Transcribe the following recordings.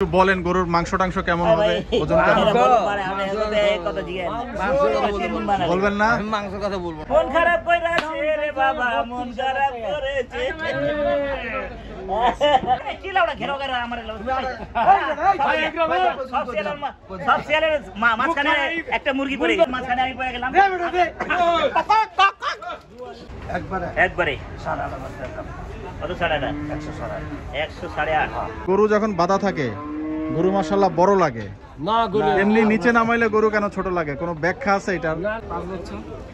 বলেন গরুর মাংস টাংস কেমন হবে, ওজন কেমন? বলবেন না? মাংস কথা বলবো। মন খারাপ কইরাছে রে বাবা, মন খারাপ করেছে। কি লাউড়া ঘেরো করে আমার সব সিয়ালের মাঝখানে একটা মুরগি পড়ে গেল, মাঝখানে আমি পড়ে গেলাম একবারে। কত 100 গরু যখন বাঁধা থাকে গরু মাশাআল্লাহ বড় লাগে না গরু এমনি নিচে নামাইলে গরু কেন ছোট লাগে, কোনো ব্যাখ্যা আছে এটার?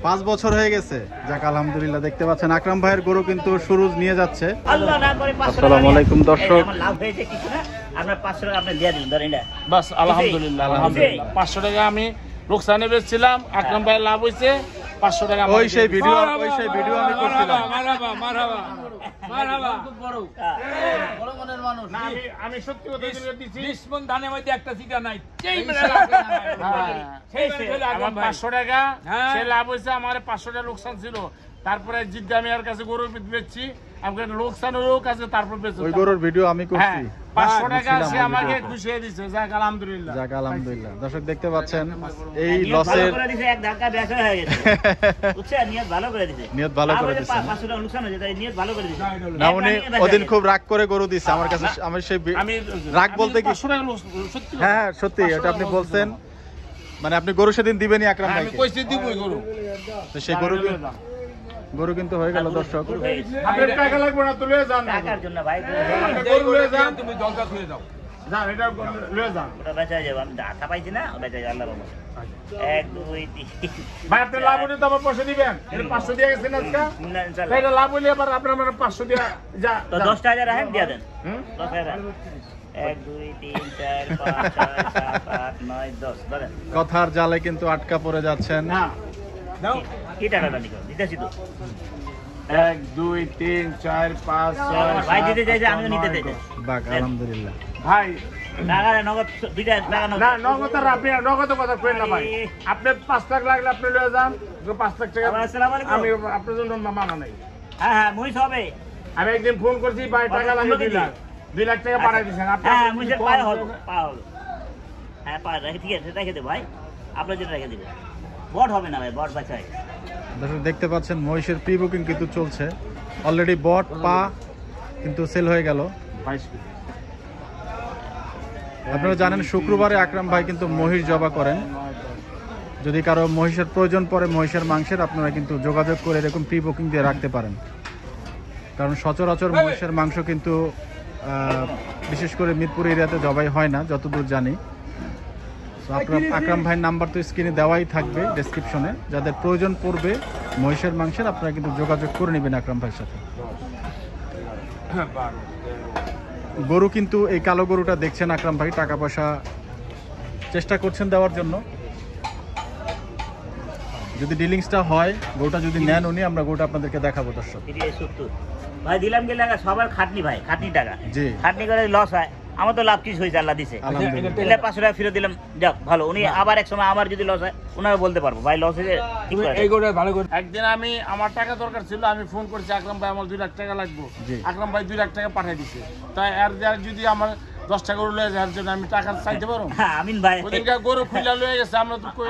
5 বছর হয়ে গেছে। যাক আলহামদুলিল্লাহ। দেখতে পাচ্ছেন আকরাম ভাইয়ের গরু কিন্তু সুরুজ নিয়ে যাচ্ছে। আল্লাহ না করে 500 টাকা। আসসালামু আলাইকুম দর্শক। আমার লাভ হয়েছে কিছু না, আপনার 500 টাকা আপনি দিয়ে দিন ধরেন। বাস আলহামদুলিল্লাহ আলহামদুলিল্লাহ। 500 টাকা আমি লোকসানে বেচছিলাম, আকরাম ভাই লাভ হইছে 500 টাকা। ওই সেই ভিডিও আমি করছিলাম। মারহাবা মারহাবা মারহাবা। খুব বড় বড় মনের মানুষ। না আমি সত্যি কথা দিছি, 20 মণ ধানের মধ্যে একটা সিটা নাই। সেই মেলা সেই মেলা আমার 500 টাকা সে লাভ হইছে, আমার 500 টাকা লোকসান ছিল। তারপরে জিদ্দামিয়ার কাছে গরু বেচছি, আমাকে লোকসান ওর কাছে তারপর বেচছি। ওই গরুর ভিডিও আমি করছি। 500 টাকা সে আমাকে খুশি হয়ে দিয়েছে। যাক আলহামদুলিল্লাহ। যাক আলহামদুলিল্লাহ। দর্শক দেখতে পাচ্ছেন এই লসের করে দিছে, এক ধাক্কা বেচা হয়ে গেছে। বুঝছেন, নিয়ত ভালো করে দিছে। নিয়ত ভালো করে দিছে। 500 টাকা লোকসান হয়েছে, তাই নিয়ত ভালো করে দিছে। না উনি ওদিন খুব রাগ করে গরু দিছে আমার কাছে। আমি সেই রাগ বলতে কি, 500 টাকা সত্যি। হ্যাঁ সত্যি এটা আপনি বলছেন, মানে আপনি গরু সেদিন দিবেনই আকরাম আমি ভাইকে। কইছি দিবই গরু। তো সেই গরু কিন্তু হয়ে গেল দর্শক। আপনার টাকা লাগবে না, তো লয়ে যান। টাকার জন্য ভাই গরু লয়ে যান, তুমি জলটা ধুয়ে দাও। যান এটা লয়ে যান। ওটা বেচা যাবে, আমি আশা পাইছি না, বেচা যাবে আল্লাহর রহমতে। 1 2 3 ভাই আপনি লাভ হলে তো আবার পয়সা দিবেন। এটা 500 দিয়ে গেছেন আজকে। ইনশাআল্লাহ। এটা লাভ হলে আবার আপনার 500 দিয়ে যা। তো 10,000 রাখেন, দিয়ে দেন। 10,000 1 2 3 4 5 6 7 8 9 10 ধরেন। কথার জালে কিন্তু আটকা পড়ে যাচ্ছেন। না দাও। কি টাকাটা নিকো দিতেছি তো। 1 2 3 4 5 6 ভাই দিতে চাইছে, আমিও নিতে চাইছি। বাক আলহামদুলিল্লাহ। ভাই টাকা নগদ, দুইটা টাকা নগদ। না নগদ আর আপনি নগদ কথা কইন না ভাই। আপনি 5 লাখ লাগলে আপনি লয়ে যান। 5 লাখ টাকা আসসালামু আলাইকুম। আমি আপনার জন্য মানা নাই। হ্যাঁ হ্যাঁ, মুইস হবে। আমি একদিন ফোন করছি, ভাই টাকা লাগে 2 লাখ। 2 লাখ টাকা পাঠাই দিয়েছেন আপনি। হ্যাঁ মুইসের পায় হলো, পাওয়া হলো। হ্যাঁ পায় রেখে, ঠিক আছে রেখে দে ভাই, আপনার জন্য রেখে দিবে। বট হবে না ভাই, বট বাঁচায়। দর্শক দেখতে পাচ্ছেন মহিষের প্রি বুকিং কিন্তু চলছে। অলরেডি বট পা কিন্তু সেল হয়ে গেল। 22 আপনারা জানেন শুক্রবারে আকরাম ভাই কিন্তু মহিষ জবা করেন। যদি কারো মহিষের প্রয়োজন পড়ে মহিষের মাংসের, আপনারা কিন্তু যোগাযোগ করে এরকম প্রি বুকিং দিয়ে রাখতে পারেন। কারণ সচরাচর মহিষের মাংস কিন্তু বিশেষ করে মিরপুর এরিয়াতে জবাই হয় না যতদূর জানি। তো আপনার আকরাম ভাইয়ের নাম্বার তো স্ক্রিনে দেওয়াই থাকবে ডেসক্রিপশনে। যাদের প্রয়োজন পড়বে মহিষের মাংসের, আপনারা কিন্তু যোগাযোগ করে নেবেন আকরাম ভাইয়ের সাথে। গরু কিন্তু এই কালো গরুটা দেখছেন আকরাম ভাই টাকা পয়সা চেষ্টা করছেন দেওয়ার জন্য। যদি ডিলিংসটা হয়, গরুটা যদি নেন উনি, আমরা গরুটা আপনাদেরকে দেখাবো দর্শক। 70 ভাই দিলাম গেলে সবার খাটনি ভাই, খাটনি টাকা। জি খাটনি করে লস হয়, আমার তো লাভ কিছু হয়েছে, আল্লাহ দিছে। আলহামদুলিল্লাহ। 500 টাকা ফেরত দিলাম, যাক ভালো। উনি আবার এক সময় আমার যদি লস হয় ওনাকে বলতে পারবো ভাই লস হয়েছে, ঠিক আছে। এই গরু ভালো করে। একদিন আমি আমার টাকা দরকার ছিল, আমি ফোন করছি আকরাম ভাই আমার 2 লাখ টাকা লাগবে। আকরাম ভাই 2 লাখ টাকা পাঠিয়ে দিয়েছে। তাই আর যদি আমার 10টা গরু লয়ে যায় জন্য আমি টাকা চাইতে পারবো? আমিন ভাই ওদিনকার গরু খুলে লয়ে গেছে, আমরা তো কই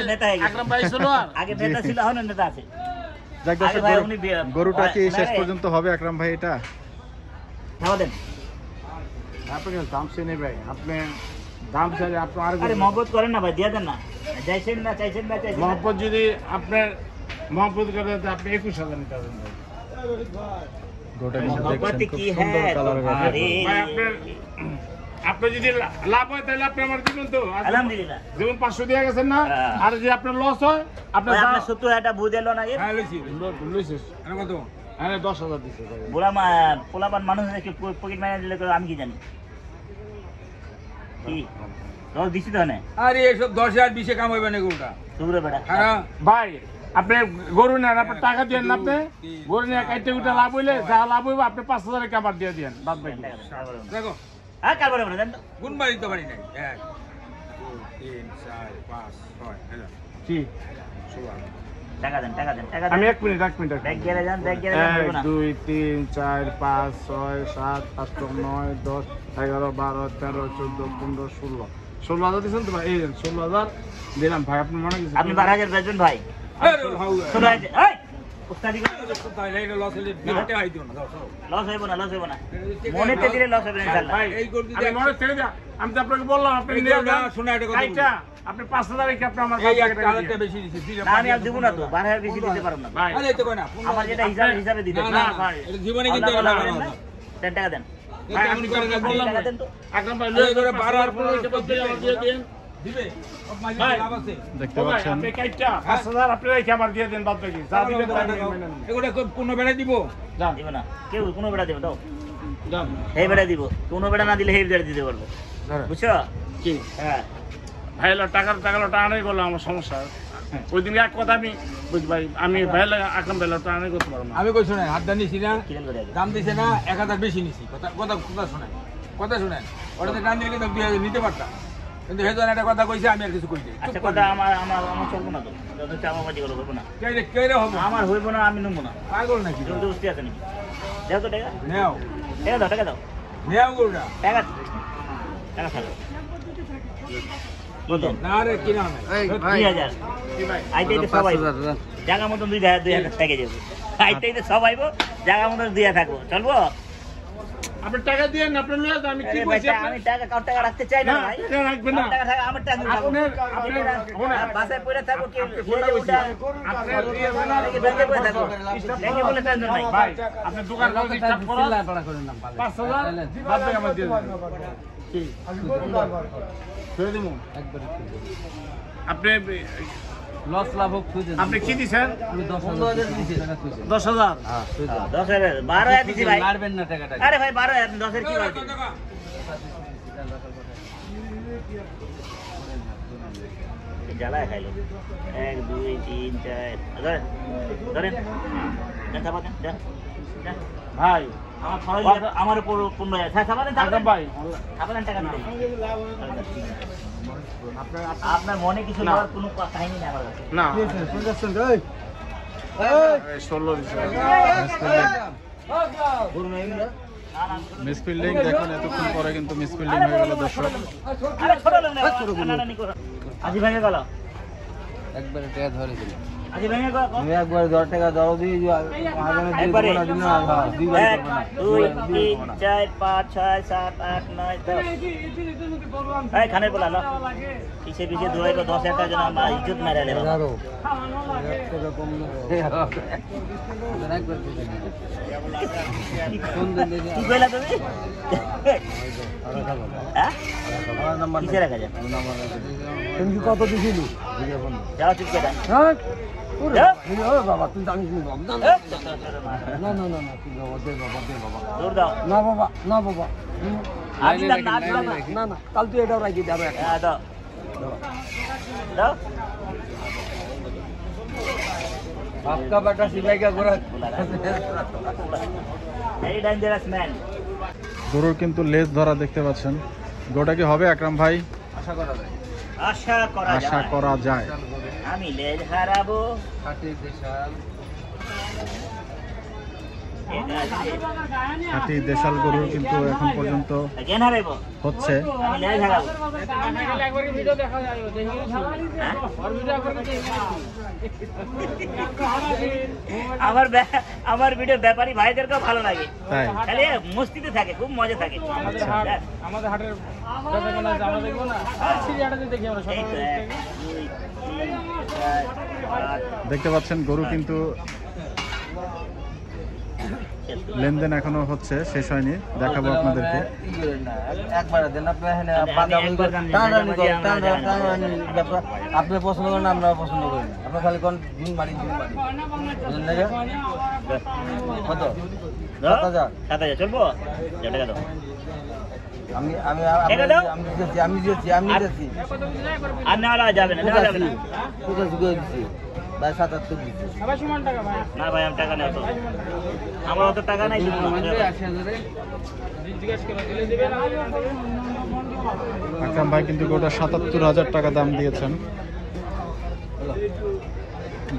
নেতা হয়ে গেছে। আকরাম ভাই ছিল আর আগে নেতা ছিল, এখন নেতা আছে। যাক দর্শক, গরুটা কি শেষ পর্যন্ত হবে আকরাম ভাই? এটা দেন আপনাকে দাম চেনে ভাই, আপনি দাম চাইলে আপনি আরে মহব্বত করেন না ভাই, দিয়ে দেন না। চাইছেন না চাইছেন না চাইছেন। মহব্বত যদি আপনার মহব্বত করে আপনি 21,000 নিতে পারবেন ভাই। গরুটা কিন্তু মহব্বত দেখছেন কি খুব সুন্দর হ্যাঁ কালারের। আরে ভাই আপনার যদি লাভ হয় তাহলে আপনি আমার দিবেন তো। আলহামদুলিল্লাহ। যেমন 500 দিয়ে গেছেন না, আর যদি আপনার লস হয় আপনার ভাই আপনার 70 টাকা বুঝ এলো না এর। হ্যাঁ লইছি লইছিস কত? হ্যাঁ 10,000 দিছে ভাই। পোলাপান মানুষ দেখে পকেট মাইনে দিলে আমি কি জানি কি দশ দিছি তো না। আরে এসব 10 আর 20 কাম হইবে না গরুটা দূরে বেটা। ভাই আপনি গরু নেন, আপনি টাকা দেন না, আপনি গরু নিয়ে কাইতে উঠে লাভ হইলে যা লাভ হইব আপনি 5,000 কামার দিয়ে দেন বাদ বাকি। দেখো হ্যাঁ কারবারে বলে দেন। গুণ বাড়ি তো বাড়ি নাই। 1 2 3 4 5 6 হ্যালো কি টাকা দেন টাকা দেন টাকা দেন আমি 1 মিনিট ব্যাগ গেলে যান ব্যাগ গেলে যান বলবো 1 না 2 3 4 5 6 7 8 9 10 11 12 13 14 15 16 16,000 দিছেন তো ভাই এই 16,000 দিলাম ভাই আপনি মনে কিছু আপনি 12,000 বেচবেন ভাই 16,000 এই উস্তাদি লস হইব না লস হইব না মনেতে দিলে লস হবে না ইনশাআল্লাহ আমি মনে ছেড়ে দিয়া আমি তো আপনাকে বললাম আপনি নিয়ে যান শোনা এটা কথা কাইটা আপনি 5,000 রেখে আপনি আমার কাছে টাকা বেশি দিছি না আমি আর দেব না তো 12,000 বেশি দিতে পারব না ভাই আরে তো কই না আমার যেটা হিসাবে দিতে না ভাই এটা জীবনে কিন্তু এটা লাগানো না দেন টাকা দেন ভাই আমি করে বললাম টাকা দেন তো একদম ভাই লয়ে করে 12 আর 15 হিসেবে দিয়ে আমার দিয়ে দেন দিবে মাঝে ভাই। লাভ আছে দেখতে পাচ্ছেন আপনি কাইটা 5,000 আপনি রেখে আমার দিয়ে দেন বাদ বাকি যা দিবেন তাই মেনে নেন এগুলা কোন বেড়া দিব যান দিব না কেউ কোনো বেড়া দেব দাও যান হেই বেড়া দিব কোনো বেড়া না দিলে হেই বেড়া দিতে পারবো বুঝছো কি হ্যাঁ ভাই টাকা টানাই করলে আমার সমস্যা ওই দিন এক কথা আমি বুঝ ভাই আমি ভাই আকরাম ভাই টানাই করতে পারবো না আমি কই শুনেন হাত দান নিছি না কিলেন করে আগে দাম দিছে না 1000 বেশি নিছি কথা কথা কথা শুনেন ওটাতে টান দিলে কিন্তু 2000 নিতে পারতাম কিন্তু হেজন একটা কথা কইছে আমি আর কিছু কই দিই আচ্ছা কথা আমার আমার আমার চলবো না তো যত চামাবাজি গুলো করবো না কে রে হবে আমার হইব না আমি নেবো না পাগল নাকি জলদি বুঝতে আছে নাকি দাও তো টাকা নেও টাকা দাও নেও গুড়া টাকা টাকা ছাড়ো কত না রে কি নাম 2000 কি ভাই আইতেই সবাই জায়গা মতন 2000 টাকা যাবে আইতেই সব আইবো জায়গা মতন 2000 থাকবো চলবো আপনি টাকা দিয়েন আপনি লয়ে যান আমি কি আরে কইছি ভাই, আমি টাকা কার টাকা রাখতে চাই না না, ভাই টাকা রাখবেন না। আমার টাকা থাকে আমার টাকা বাসায় পড়ে থাকবো কি কোনটা কইছি আপনি দিয়ে দেন আর ব্যাংকে পড়ে থাকবো ব্যাংকে বলে টেনশন নাই ভাই আপনি দোকান করে স্টার্ট করুন 5,000 বাদ বাকি আমার দিয়ে দেন কি ছেড়ে দিমু আপনি লস লাভ হোক খুঁজে আপনি কি দিছেন আমি 10,000 দিছি 10,000 হ্যাঁ 10,000 12,000 দিছি ভাই মারবেন না টাকাটা আরে ভাই 12,000 10,000 কি বাড়ছে জ্বালায় খাইলো 1 2 3 4 ধরেন ধরেন দেন চাপাতেন দেন দেন ভাই আমার ছয় আমার উপর 15,000 হ্যাঁ চাপাতেন আকরাম ভাই চাপাতেন টাকা দিতে আপনার মনে কিছু নেওয়ার কোনো কাহিনী নেই আমার কাছে না শুনছেন এই 16 দিছেন মিসফিল্ডিং দেখুন এতক্ষণ পরে কিন্তু মিসফিল্ডিং হয়ে গেল দর্শক আরে ছোট লোক না নানানি করো আজি ভেঙে গেল একবারে টাকা ধরে দিল আজি ভেঙে গেল আমি একবারে 10 টাকা দাও দিই আগামী একবারে দিন না দুইবার 1 2 3 4 5 6 7 8 9 10 এই খানের বলা লো পিছে পিছে দৌড়াইলো 10,000 টাকা যেন আমার ইজ্জত মেরে লে বাবা আরো 1 টাকা কম না একবার কোন দিন দিন কি কইলা তুমি হ্যাঁ আমার নাম্বার কিসে রাখা যায় তুমি কত দিছিলি যাও চুপ করে হ্যাঁ যাও। ও বাবা তুই জানিস না বাবা না না না না তুই বাবা দে বাবা দৌড় দাও না বাবা আমি দাম না দিলাম না না না কাল তুই এটাও রাখি যাবে হ্যাঁ দাও দাও आपका बेटा सिलाई का गोरा এই ডেঞ্জারাস ম্যান গরুর কিন্তু লেজ ধরা দেখতে পাচ্ছেন গোটা কি হবে আকরাম ভাই আশা করা যায় আশা করা যায় আমি লেজ হারাবো কাটে দেশাল খাঁটি দেশাল গরুর কিন্তু এখন পর্যন্ত কেন হারাইবো হচ্ছে আমি লেজ হারাবো আমার ভিডিও ব্যাপারী ভাইদেরকেও ভালো লাগে তাই খালি মস্তিতে থাকে খুব মজা থাকে আমাদের হাটের বেচাকেনা আছে, আমরা দেখবো না সিরিয়াটাতে দেখি আমরা এই তো 1 2 3 4 দেখতে পাচ্ছেন গরু কিন্তু লেনদেন এখনো হচ্ছে শেষ হয়নি দেখাবো আপনাদেরকে একবার দেন আপনি এখানে আমি বাদামি একবার জানি, টানাটানি মাঝে করেন, আমরা জানি। টানাটানি ব্যাপার আপনি পছন্দ করেন আমরা পছন্দ করি না। আপনি খালি কোন দিন মারি বুঝলেন না রে? কত দাও 7,000 7,000 চলবো যা টাকা দাও আমি আমি টাকা দাও। আমি দিয়েছি আর নেওয়া যাবে না নেওয়া যাবে না কোথায় করে দিচ্ছি ভাই 77 দিচ্ছি না ভাই আমি টাকা নেব তো আমার অত টাকা নাই দিব না আকরাম ভাই কিন্তু গোটা 77,000 টাকা দাম দিয়েছেন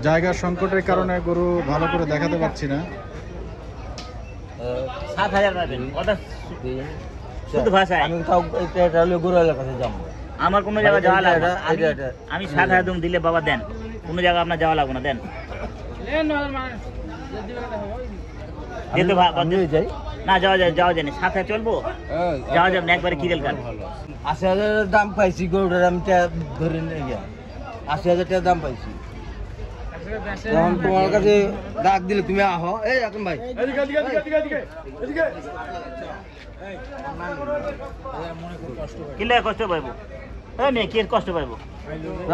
জায়গার সংকটের কারণে গরু ভালো করে দেখাতে পারছি না। 7,000 পাবেন কথা শুধু ভাষায় আমি তাও এটা হলো গরু এলাকাতে যাবো। আমার কোনো জায়গা যাওয়া লাগবে না। এটা। আমি 7,000 দুম দিলে বাবা দেন, কোনো জায়গা আপনার যাওয়া লাগবে না, দেন যেতে আমি যাই। না যাওয়া যায় না 7,000 চলবো, যাওয়া যাবে না একবারে কিরেল কাট 80,000 দাম পাইছি গরুটার, আমি ধরে নিয়ে গিয়া 80,000 টাকা দাম পাইছি। এখন তোমার কাছে ডাক দিলে তুমি আহো। এই আকরাম ভাই কিলে কষ্ট পাইবো, এই মেয়ে কি কষ্ট পাইবো,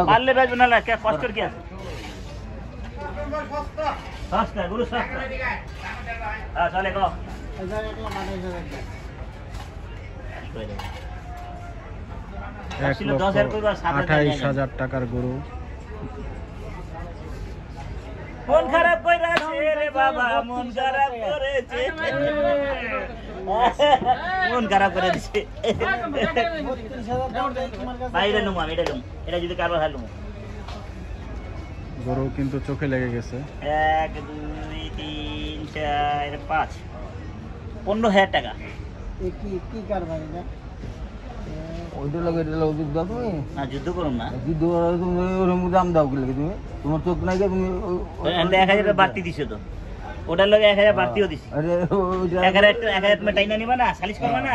পারলে বেচবো না, কে কষ্টের কি আছে? সস্তা গরু সস্তা। হ্যাঁ চলে গো 1,28,000 টাকার গরু। মন খারাপ করেছে রে বাবা, মন খারাপ করেছে, মন খারাপ করে দিছে। বাইরে নুম আমি এটা লুম, এটা যদি কারবার হয় লুম। গরু কিন্তু চোখে লেগে গেছে। 1 2 3 4 5 15,000 টাকা। কি কারবারি না ওইটা লাগে, এটা লাগে যুদ্ধ তুমি না যুদ্ধ করুন না, যুদ্ধ তুমি ওরকম দাম দাও কি লাগে? তুমি তোমার চোখ নাই যে তুমি 1,000 বাড়তি দিছো তো, ওটার লগে 1,000 বাড়তিও দিছি। আরে ওইটা 1,000 তুমি টাইনা নিবা না, সালিশ করবা না,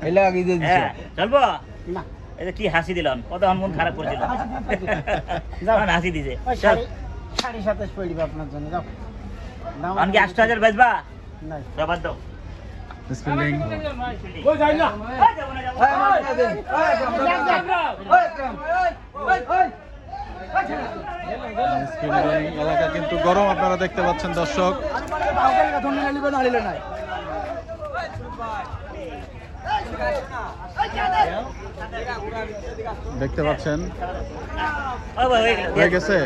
এই লাগে দিয়ে দিছো। হ্যাঁ চলবো না। এটা কি হাসি দিলাম, কত মন খারাপ করছিল, হাসি দিছে। চল 27.5 পড়বে আপনার জন্য, যাও আমি 8,000 বেচবা নাই জবাব দাও। স্পিলিং ওই যাই না স্পিলিং এলাকা কিন্তু গরম, আপনারা দেখতে পাচ্ছেন দর্শক। দেখতে পাচ্ছেন হয়ে গেছে।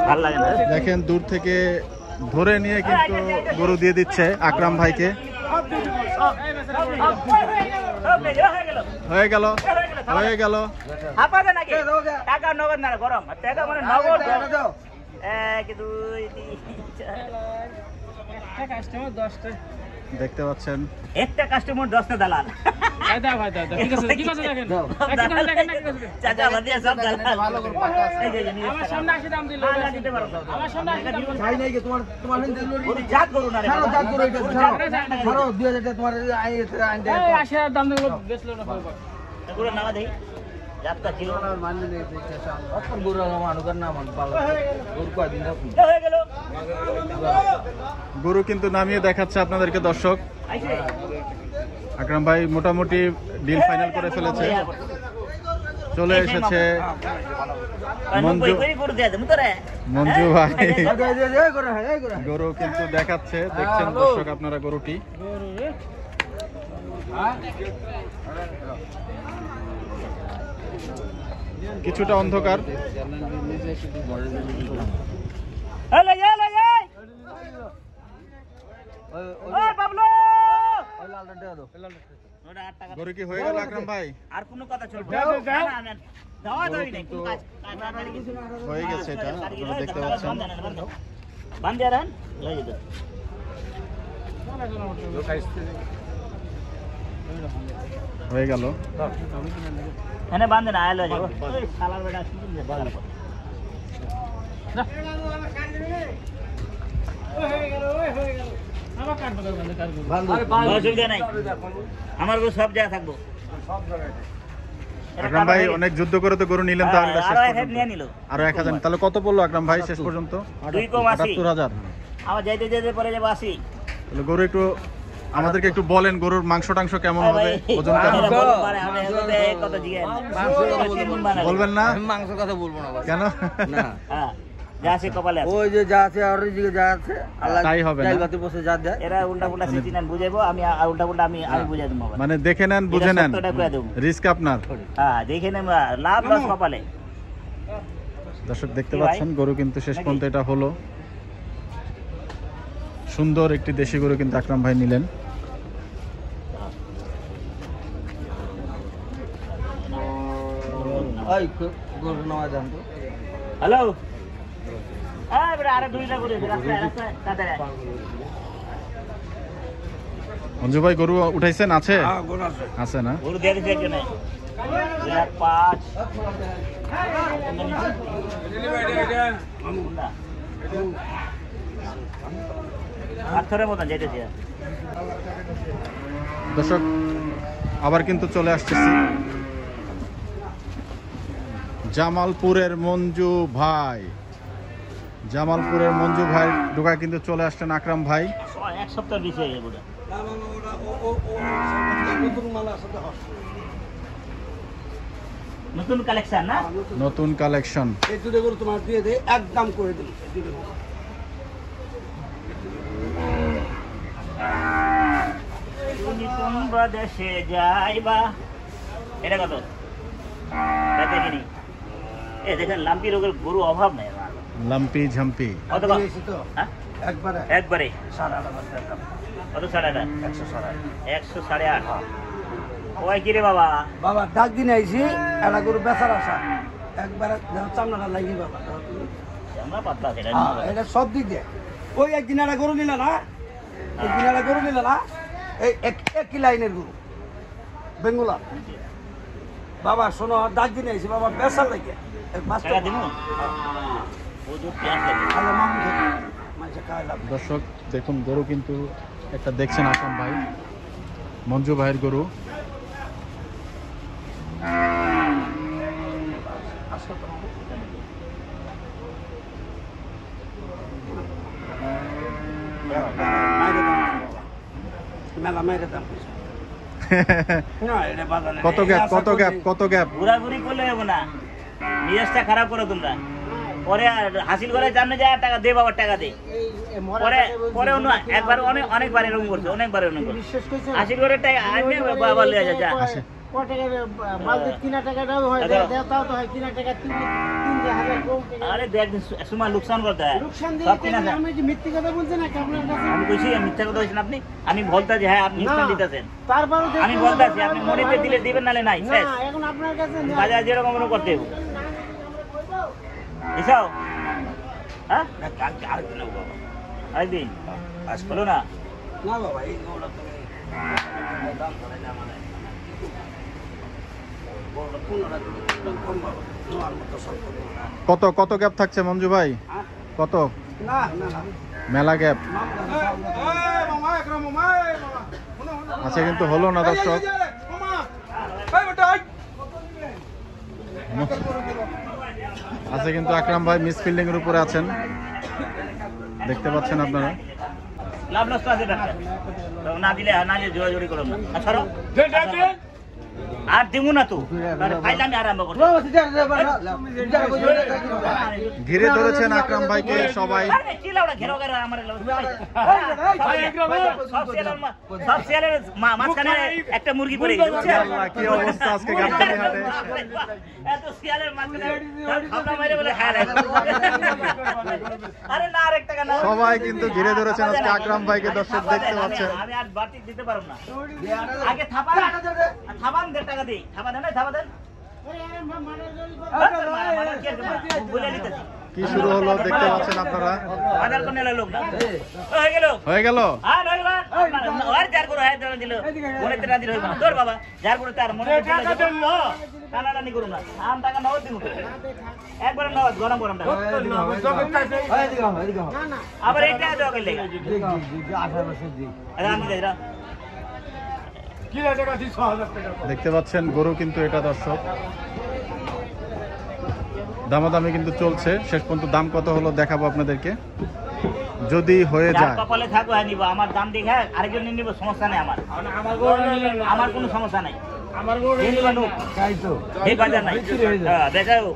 ভালো লাগে না, দেখেন দূর থেকে ধরে নিয়ে কিন্তু গরু দিয়ে দিচ্ছে আকরাম ভাইকে। হয়ে গেল হয়ে গেল। হাঁপাতে নাকি টাকা নগদ না, গরম টাকা মানে নগদ। 1 2 3 4 কাস্টমার 10টা দেখতে পাচ্ছেন, একটা কাস্টমার 10টা দালাল। চাচা বাদিয়া সব দালাল। আমার সামনে আসে দাম দিল, আমার সামনে আসে দাম চাই নাই কি তোমার তোমার ওই জাত গরু না রে, ছাড়ো জাত করে এটা ছাড়ো 2000 টাকা তোমার আই আইন দে। 80,000 দাম দিল বেচলো না গরু নামা দেই জাতটা ছিল মানলে নেই অত গরু আমার অনুকার না মান পালো গরু কয় দিন রাখুন। হয়ে গেল। গরু কিন্তু নামিয়ে দেখাচ্ছে আপনাদেরকে দর্শক। আইছে আকরাম ভাই মোটামুটি ডিল ফাইনাল করে ফেলেছে। চলে এসেছে মঞ্জু মঞ্জু ভাই। গরু কিন্তু দেখাচ্ছে, দেখছেন দর্শক আপনারা গরুটি। কিছুটা অন্ধকার। গরু কি হয়ে গেল আকরাম ভাই? আর কোনো কথা চলবে হয়ে গেছে, এটা আপনারা দেখতে পাচ্ছেন। বান্ধে আর লয়ে যেত হয়ে গেল। এনে বান্ধে না আইলো যাবো ওই শালার বেটা কি বলে অসুবিধা নাই, আমার গরু সব জায়গায় থাকবো। আকরাম ভাই অনেক যুদ্ধ করে তো গরু নিলেন, তাহলে শেষ আরো 1,000 পর্যন্ত নিয়ে নিল। আরো 1,000। তাহলে কত পড়লো আকরাম ভাই শেষ পর্যন্ত? 2 কম 80। 78,000। আমার যাইতে যেতে পরে যাবো 80। তাহলে গরু একটু আমাদেরকে একটু বলেন, গরুর মাংস টাংস কেমন হবে, ওজন কেমন হবে? কত জিগে বলবেন না? মাংসের কথা বলবো না কেন? না হ্যাঁ যা আছে কপালে আছে। ওই যে যা আছে আর ওই দিকে যা আছে আল্লাহ তাই হবে না? চাইল বাতি বসে যা দেয় এরা উল্টা পুল্টা সিটি নেন বুঝাইবো, আমি আর উল্টা পুল্টা আমি বুঝাই দেবো। মানে দেখে নেন, বুঝে নেন, সত্যটা কয়ে দেবো। রিস্ক আপনার। হ্যাঁ দেখে নেন, লাভ লস কপালে। দর্শক দেখতে পাচ্ছেন গরু কিন্তু শেষ পর্যন্ত এটা হলো। সুন্দর একটি দেশি গরু কিন্তু আকরাম ভাই নিলেন। ওই গরু নামা দেন তো। হ্যালো আরে দুইটা করে রাস্তায় তাদের মঞ্জু ভাই গরু উঠাইছেন? আছে আছে না? গরু দিয়ে দিচ্ছে একজনে 5 পাথরের মতন যেতেছে। দর্শক আবার কিন্তু চলে আসতেছি জামালপুরের মঞ্জু ভাই। জামালপুরের মঞ্জু ভাই ঢোকা কিন্তু চলে আসছেন আকরাম ভাই। এক সপ্তাহ বেশি হয়ে গেল। নতুন কালেকশন না? নতুন কালেকশন। এই দুটো গরু তোমার দিয়ে দে, একদম করে দিল। তুমি তোমরা দেশে যাইবা, এটা কত? দেখিনি। এ দেখেন লাম্পি রোগের গরু অভাব নেই আমার। লাম্পি ঝাম্পি কত হ্যাঁ? একবারে একবারে 8.5 কত? 8.5 108 ওই কি রে বাবা? বাবা ডাক দিন আইছি, একটা গরু বেচার আসা একবারে চামড়াটা লাগি বাবা। আমরা পাতলা সেটা এটা সব দিক দিয়ে ওই একদিন একটা গরু নিল না, একদিন একটা গরু নিল না, এই একই লাইনের গরু বেঙ্গুলা। বাবা শোনো, ডাক দিন আইছি বাবা বেচার লাগে টাকা দিব ও দুধ পেঁয়াজ লাগে। দর্শক দেখুন গরু কিন্তু একটা দেখছেন আকরাম ভাই, মঞ্জু ভাইয়ের গরু। মেলা মেরে দাম কত গ্যাপ কত গ্যাপ কত গ্যাপ? ঘোরাঘুরি করলে হবে না, মেজাজটা খারাপ করো তোমরা। পরে হাসিল করে জানলে যায় টাকা দে বাবা, টাকা দে। পরে পরে অন্য একবার অনেকবার এরকম করছে, অনেকবার এরকম করছে। হাসিল করে টাকা আনবে বাবা লিয়ে যা যা। আরে দু একদিন সময় লোকসান করতে হয়। সব কিনা যায়। আমি কইছি মিথ্যা কথা বলছেন আপনি? আমি বলতে যে হ্যাঁ আপনি লোকসান দিতেছেন, আমি বলতেছি আপনি মনেতে দিলে দিবেন, নালে নাই। বাজার যেরকম মনে করতে হবে এসব। হ্যাঁ আরেকদিন বলো না। না বাবা এই গরুটা তুমি দাম ধরে না মানে গরুটা 15 কম বাবা, নোয়ার মতো সব না। কত কত গ্যাপ থাকছে মঞ্জু ভাই? কত? না না না মেলা গ্যাপ আচ্ছা, কিন্তু হলো না দর্শক। আচ্ছা, কিন্তু আকরাম ভাই মিস ফিল্ডিং এর উপরে আছেন, দেখতে পাচ্ছেন আপনারা। লাভ লস আছে ডাক্তার, না দিলে না দিলে জোরাজোরি করো না। আচ্ছা আর দিব না তো ফাইলামি আরম্ভ করতে। ঘিরে ধরেছেন আকরাম ভাইকে সবাই। একটা মুরগি পড়ে গেছে, কি অবস্থা আজকে গাবতলী হাটে। এত শিয়ালের মাঝখানে খাওয়া মাইরে বলে খায় না। আরে না, আরেক টাকা না। সবাই কিন্তু ঘিরে ধরেছেন আজকে আকরাম ভাইকে, দর্শক দেখতে পাচ্ছেন। আমি আর বাড়তি দিতে পারব না। আগে থাপান, থাপান 1.5 টাকা দিই। থাপা দেন, থাপা দেন। কি শুরু হলো দেখতে পাচ্ছেন আপনারা। বাজার কোন লোক না হয়ে গেল, হয়ে গেল। আর হয়ে গেল। আর যার করে হয় দিল মনে তে রাজি হইব না তোর বাবা, যার করে তার মনে টাকা দেন না, টানাটানি করুন না। আম টাকা নাও দিমু, একবার নাও গরম গরম টাকা। আবার এটা দাও কে লাগা 1800 দি আমি দেরা দেখতে পাচ্ছেন গরু কিন্তু এটা দর্শক, দামাদামি কিন্তু চলছে। শেষ পর্যন্ত দাম কত হলো দেখাবো আপনাদেরকে, যদি হয়ে যায়। কপালে থাকো হ্যাঁ নিব, আমার দাম দেখে আরেকজন নিব, সমস্যা নেই আমার। আমার কোনো সমস্যা নাই, আমার গরু নিব নো তাই তো এই বাজার নাই। হ্যাঁ দেখাও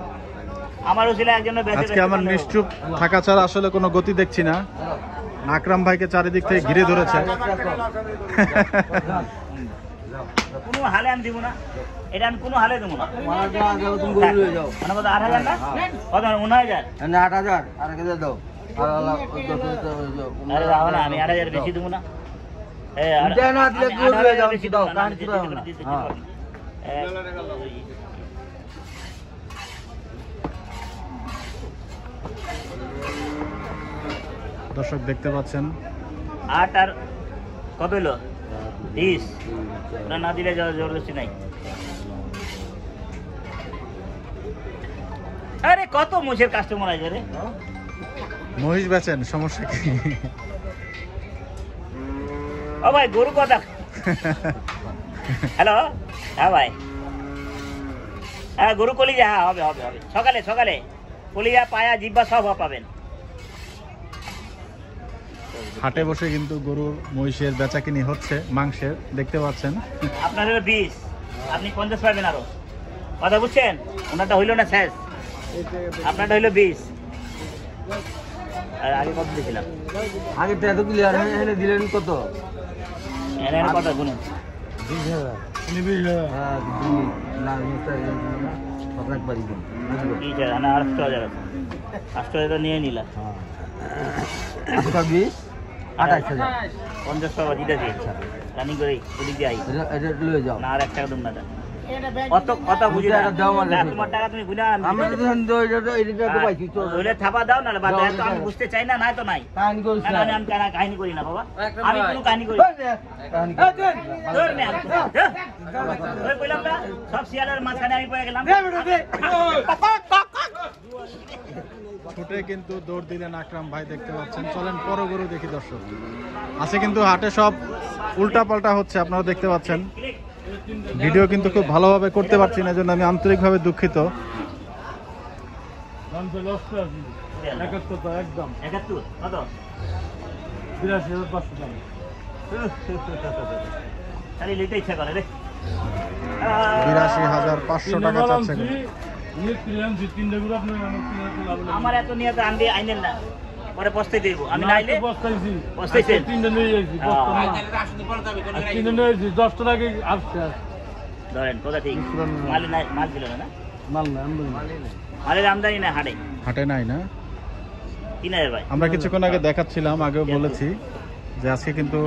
আমার ওসিলা একজন বেঁচে। আজকে আমার নিশ্চুপ থাকা ছাড়া আসলে কোনো গতি দেখছি না। আকরাম ভাইকে চারিদিক থেকে ঘিরে ধরেছে। কোনো হালে আমি দিব না, এটা আমি কোনো হালে দেবো না। তুমি গরু লয়ে যাও। মানে কত 8,000 না কত 9,000? না 8000 আর কে দাও। আরে দাও না, আমি 8,000 বেশি দেবো না। এ আর না দিলে গরু লয়ে যাও, দাও কান কি দাও না। দর্শক দেখতে পাচ্ছেন 8 আর কত হলো 20 ওরা না দিলে জবরদস্তি নাই। আরে কত মোষের কাস্টমার আছে রে। মহিষ বেচেন, সমস্যা কি? ও ভাই গরু কথা। হ্যালো, হ্যাঁ ভাই, হ্যাঁ গরু কলিজা, হ্যাঁ হবে হবে হবে, সকালে সকালে কলিজা পায়া জিব্বা সব পাবেন। হাটে বসে কিন্তু গরুর মহিষের বেচাকিনি হচ্ছে, মাংসের দেখতে পাচ্ছেন। আপনার হলো 20, আপনি 50 পাবেন আরো, কথা বুঝছেন? ওনারটা হইলো না শেষ, আপনারটা হইলো 20। আর আগে কত দিয়েছিলাম? আগে তো এত ক্লিয়ার এনে দিলেন কত? এনে কত গুনুন? 20,000। হ্যাঁ, না আপনার বাড়ি দিন। 20,000 না 8,000 আছে, 8,000 নিয়ে নিলাম। আপনার 20, 28,000। 50 টাকা দিতেছি রানিং করে ওদিক দিয়ে আই এটা লয়ে যাও। না আর 1 টাকা দেব না। কত কত বুঝি না, তোমার টাকা তুমি বুঝা আমরা তো এটা তো পাইছি তো। ওইলে থাপা দাও না বাদ, এত আমি বুঝতে চাই না, নাই তো নাই। কাহিনী করিস না, না। না, আমি কাহিনী করি না বাবা, আমি কোনো কাহিনী করি কাহিনী ধর নে আমি। ওই কইলাম না সব শিয়ালের মাঝখানে আমি পড়ে গেলাম। ছুটে কিন্তু দৌড় দিলেন আকরাম ভাই, দেখতে পাচ্ছেন। চলেন পর গরু দেখি দর্শক। আছে কিন্তু হাটে সব উল্টা পাল্টা হচ্ছে, আপনারা দেখতে পাচ্ছেন। ভিডিও কিন্তু খুব ভালোভাবে করতে পারছি না, এজন্য আমি আন্তরিকভাবে দুঃখিত। একদম 71 কত? 82,500 টাকা। খালি লিতে ইচ্ছা করে রে। 82,500 টাকা চাচ্ছে। আমার এত নিয়ে তো আনবি আইনেন না, পরে পস্তাই দিব আমি, নাইলে পস্তাইছেন। ধরেন কথা ঠিক, মাল নাই, মাল ছিল না, মালের আমদানি না হাটে, হাটে নাই না? 3,000 ভাই। আমরা কিছুক্ষণ আগে দেখাচ্ছিলাম, আগেও বলেছি যে আজকে কিন্তু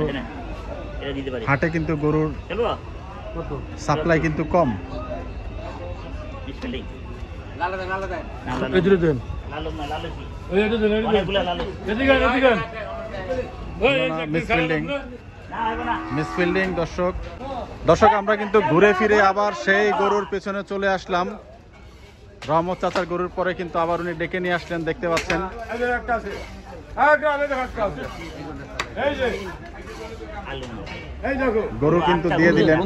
এটা দিতে পারি, হাটে কিন্তু গরুর চলবো সাপ্লাই কিন্তু কম। স্পেলিং লালা দেন লালু না লালু কি অনেকগুলো লালু মিসফিল্ডিং, না হবে না। মিসফিল্ডিং। দর্শক আমরা কিন্তু ঘুরে ফিরে আবার সেই গরুর পেছনে চলে আসলাম। রহমত চাচার গরুর পরে কিন্তু আবার উনি ডেকে নিয়ে আসলেন, দেখতে পাচ্ছেন। আলু গরু কিন্তু দিয়ে দিলেন।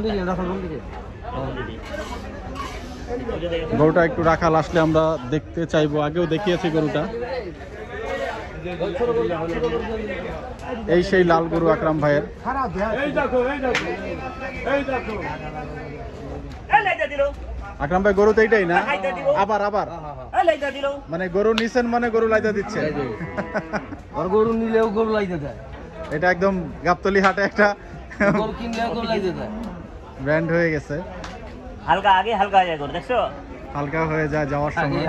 গরুটা একটু রাখাল আসলে আমরা দেখতে চাইবো, আগেও দেখিয়েছি গরুটা। এই সেই লাল গরু আকরাম ভাইয়ের। আকরাম ভাই গরু তো এইটাই না? আবার আবার মানে গরু নিছেন মানে গরু লাইদা দিচ্ছে। গরু নিলেও গরু লাইতে দেয়, এটা একদম গাবতলী হাটে একটা গরু কিনলেও গরু লাইতে দেয়, ব্র্যান্ড হয়ে গেছে। হালকা আগে হালকা হয়ে যায় গরু, দেখছো হালকা হয়ে যায় যাওয়ার সময়।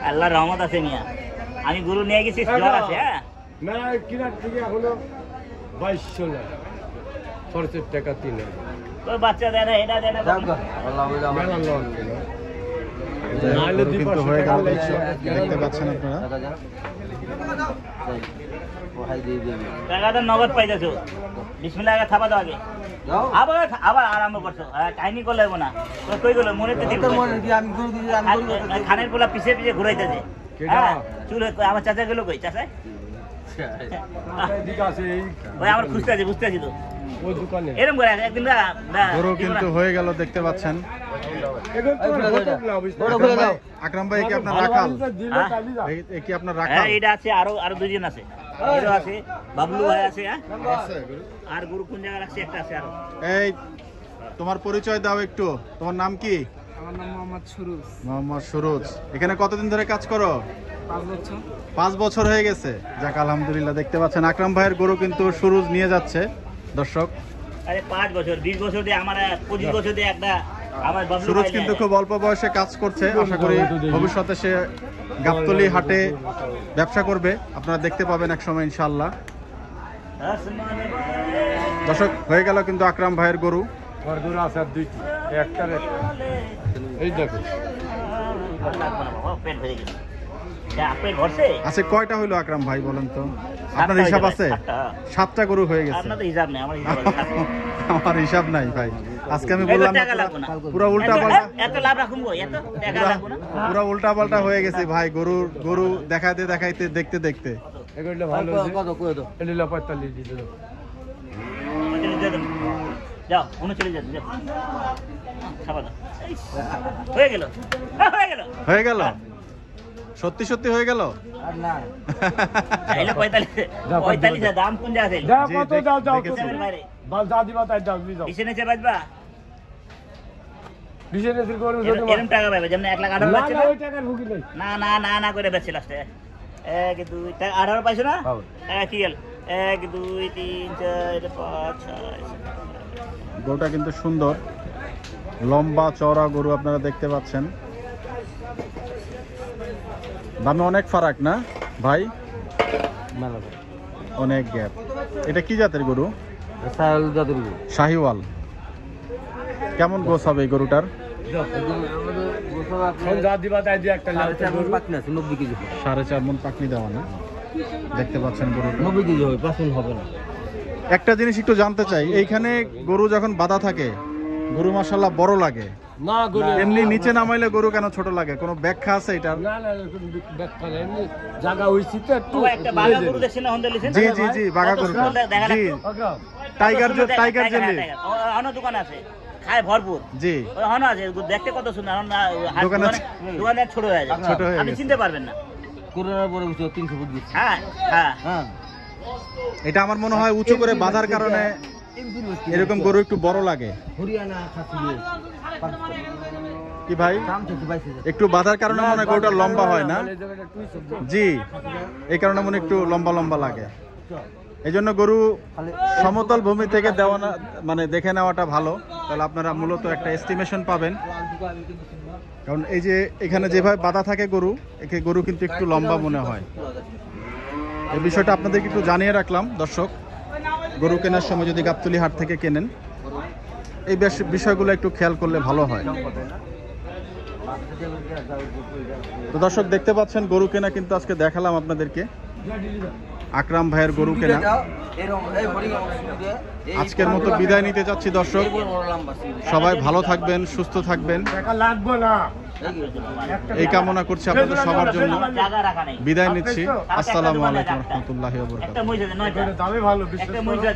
আল্লাহ রহমত আছে মিয়া, আমি গরু নিয়ে গেছি, জ্বর আছে। হ্যাঁ না কিনার থেকে হলো 2200 টাকা 3 তোর বাচ্চা দেয় না, এটা দেয় না। গরু কিন্তু হয়ে গেল, দেখতে পাচ্ছেন আপনারা। টাকাটা নগদ পাইতেছো, বিসমিল্লাহ আগে থাপা দাও আগে, আবার আবার আরম্ভ করছো। কাহিনী করলে না তো কই গেল মনে তো খানের পোলা পিছে পিছে ঘুরাইতেছে। হ্যাঁ চুল আমার চাচা গেল কই? চাচা ওই আমার খুঁজতে আছে, বুঝতে আছি তো এরকম করে একদিন গরু কিন্তু হয়ে গেল, দেখতে পাচ্ছেন। আকরাম ভাই কি আপনার রাখাল? এই কি আপনার রাখাল? হ্যাঁ এটা আছে, আরো আরো দুজন আছে, এরও আছে, বাবলু ভাই আছে। হ্যাঁ আর গরু কোন জায়গায় রাখছে? একটা আছে আরো। এই তোমার পরিচয় দাও একটু, তোমার নাম কি? আমার নাম মোহাম্মদ সুরুজ। মোহাম্মদ সুরুজ। এখানে কতদিন ধরে কাজ করো? 5 বছর। 5 বছর হয়ে গেছে। যাক আলহামদুলিল্লাহ। দেখতে পাচ্ছেন আকরাম ভাইয়ের গরু কিন্তু সুরুজ নিয়ে যাচ্ছে দর্শক। আরে 5 বছর 20 বছর দিয়ে আমার 25 বছর দিয়ে একটা আমার বাবলু সুরজ ভাই কিন্তু খুব অল্প বয়সে কাজ করছে, আশা করি ভবিষ্যতে সে গাবতলী হাটে ব্যবসা করবে, আপনারা দেখতে পাবেন এক সময় ইনশাআল্লাহ। দর্শক হয়ে গেল কিন্তু আকরাম ভাইয়ের গরু। গরু আছে আর দুইটি, একটার একটা। এই দেখো পেট ভরে গেছে। আপেল ভরছে আচ্ছা কয়টা হইলো আকরাম ভাই বলেন তো? আপনার হিসাব আছে? 7টা গরু হয়ে গেছে। আপনার তো হিসাব নেই, আমার হিসাব আছে। আমার হিসাব নাই ভাই, আজকে আমি এত বললাম টাকা লাগবে না। পুরো উল্টা পাল্টা, এত লাভ রাখুন গো, এত টাকা লাগবে না। পুরো উল্টা পাল্টা হয়ে গেছে ভাই। গরু দেখাইতে দেখাইতে দেখতে দেখতে এগুলো ভালো কত কই দাও এগুলো 45 দিতে দাও। 39 দিয়ে দেন। যাও 39 দিয়ে যাও। খাবার দাও। হয়ে গেল, হয়ে গেল, হয়ে গেল, সত্যি সত্যি হয়ে গেল। আর না চাইলে 45 দাম কোন জায়গা ছিল? দাও জি, কত দাও দাও দেখেছি। কত বাইরে বাল যা দিবা তাই দাও দিও বিছে নিচে বাজবা বিজনেস করব এরকম টাকা পাবে যেমন 1,18,000 না পাচ্ছিল না ওই টাকার ভুগি নাই না না না না করে বেচছিল লাস্টে 1 2 টাকা 18 পাইছো না পাবো। কি গেল 1 2 3 4 5 6 গরুটা কিন্তু সুন্দর, লম্বা চওড়া গরু আপনারা দেখতে পাচ্ছেন। দামে অনেক ফারাক না ভাই? অনেক গ্যাপ। এটা কি জাতের গরু? সাল জাতের গরু শাহিওয়াল। কেমন গোছ হবে এই গরুটার? কোন যা দিবা তাই দিয়ে একটা লাভ পাকনা আছে 90 কেজি 4.5 মণ পাকনি দেওয়া না? দেখতে পাচ্ছেন গরুটা। 90 কেজি হবে, পাঁচন হবে না। একটা জিনিস একটু জানতে চাই, এইখানে গরু যখন বাঁধা থাকে গরু মাশাআল্লাহ বড় লাগে, না গরু এমনি নিচে নামাইলে গরু কেন ছোট লাগে? কোনো ব্যাখ্যা আছে এটার? না না ব্যাখ্যা নেই এমনি জায়গা হইছে তো একটু ও একটা বাঘা গরু দেখছেন না হন্ডা লিছেন জি জি জি, বাঘা গরু। জি, টাইগার জেলি। অন্য দোকান আছে খায় ভরপুর জি, ওই হন আছে দেখতে কত সুন্দর দোকানে দোকানে ছোট হয়ে যায়, ছোট হয়ে আপনি গেছে। চিনতে পারবেন না। করোনার পরে 300 ফুট দিচ্ছে। হ্যাঁ হ্যাঁ হ্যাঁ এটা আমার মনে হয় উঁচু করে বাঁধার কারণে এরকম গরু একটু বড় লাগে। হরিয়ানা খাসি কি ভাই? দাম থেকে 22,000 একটু বাঁধার কারণে মনে হয় গরুটা লম্বা হয় না? জি, এই কারণে মনে হয় একটু লম্বা লম্বা লাগে। এই জন্য গরু সমতল ভূমি থেকে দেওয়া না, মানে দেখে নেওয়াটা ভালো, তাহলে আপনারা মূলত একটা এস্টিমেশন পাবেন। কারণ এই যে এখানে যেভাবে বাঁধা থাকে গরু, একে গরু কিন্তু একটু লম্বা মনে হয়। এই বিষয়টা আপনাদেরকে একটু জানিয়ে রাখলাম দর্শক। গরু কেনার সময় যদি গাবতলী হাট থেকে কেনেন, এই বিষয়গুলো একটু খেয়াল করলে ভালো হয়। তো দর্শক দেখতে পাচ্ছেন গরু কেনা কিন্তু আজকে দেখালাম আপনাদেরকে, আকরাম ভাইয়ের গরু কেনা। আজকের মতো বিদায় নিতে চাচ্ছি দর্শক। সবাই ভালো থাকবেন, সুস্থ থাকবেন, টাকা লাগবে না এই কামনা করছি আপনাদের সবার জন্য। জায়গা রাখা নেই। বিদায় নিচ্ছি। আসসালামু আলাইকুম রহমতুল্লাহি ওয়া বারাকাতুহু। একটা মহিষ আছে 9টা দামে ভালো একটা মহিষ আছে।